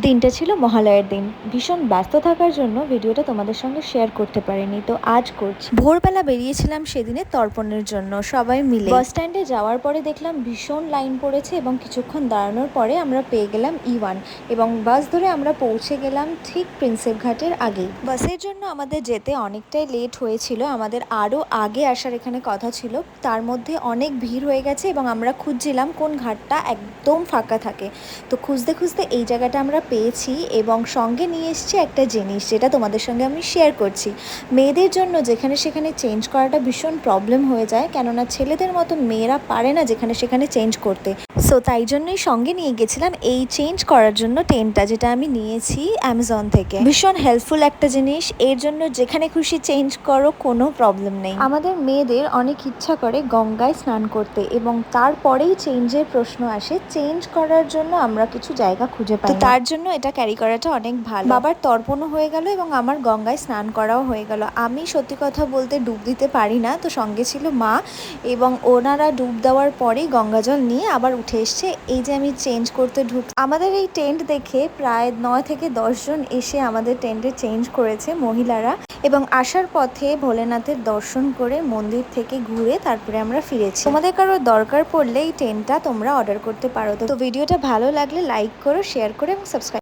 দিনটা ছিল মহালয়ার দিন। ভীষণ ব্যস্ত থাকার জন্য ভিডিওটা তোমাদের সঙ্গে শেয়ার করতে পারিনি, তো আজ করছি। ভোরবেলা বেরিয়েছিলাম সেদিনে তর্পণের জন্য সবাই মিলে। বাস স্ট্যান্ডে যাওয়ার পরে দেখলাম ভীষণ লাইন পড়েছে এবং কিছুক্ষণ দাঁড়ানোর পরে আমরা পেয়ে গেলাম E1 এবং বাস ধরে আমরা পৌঁছে গেলাম ঠিক প্রিন্সেপ ঘাটের আগেই। বাসের জন্য আমাদের যেতে অনেকটাই লেট হয়েছিল, আমাদের আরও আগে আসার এখানে কথা ছিল, তার মধ্যে অনেক ভিড় হয়ে গেছে এবং আমরা খুঁজছিলাম কোন ঘাটটা একদম ফাঁকা থাকে। তো খুঁজতে খুঁজতে এই জায়গাটা আমরা পেয়েছি এবং সঙ্গে নিয়ে এসেছি একটা জিনিস যেটা তোমাদের সঙ্গে আমি শেয়ার করছি। মেয়েদের জন্য যেখানে সেখানে চেঞ্জ করাটা ভীষণ প্রবলেম হয়ে যায়, কেননা ছেলেদের মতো মেয়েরা পারে না যেখানে সেখানে চেঞ্জ করতে। সো তাই জন্যই সঙ্গে নিয়ে গেছিলাম এই চেঞ্জ করার জন্য টেন্টটা, যেটা আমি নিয়েছি অ্যামাজন থেকে। ভীষণ হেল্পফুল একটা জিনিস, এর জন্য যেখানে খুশি চেঞ্জ করো, কোনো প্রবলেম নেই। আমাদের মেয়েদের অনেক ইচ্ছা করে গঙ্গায় স্নান করতে এবং তারপরেই চেঞ্জের প্রশ্ন আসে। চেঞ্জ করার জন্য আমরা কিছু জায়গা খুঁজে পাই, তো তার জন্য এটা ক্যারি করাটা অনেক ভালো। বাবার তর্পণও হয়ে গেল এবং আমার গঙ্গায় স্নান করাও হয়ে গেল। আমি সত্যি কথা বলতে ডুব দিতে পারি না, তো সঙ্গে ছিল মা এবং ওনারা ডুব দেওয়ার পরেই গঙ্গা জল নিয়ে আবার উঠে এসছে। এই যে আমি চেঞ্জ করতে আমাদের এই টেন্ট দেখে প্রায় 9 থেকে 10 জন এসে আমাদের টেন্টে চেঞ্জ করেছে মহিলারা, এবং আসার পথে ভোলেনাথের দর্শন করে মন্দির থেকে ঘুরে তারপরে আমরা ফিরেছি। তোমাদের কারো দরকার পড়লে এই টেন্টটা তোমরা অর্ডার করতে পারো। তো ভিডিওটা ভালো লাগলে লাইক করো, শেয়ার করে এবং সাবস্ক্রাইব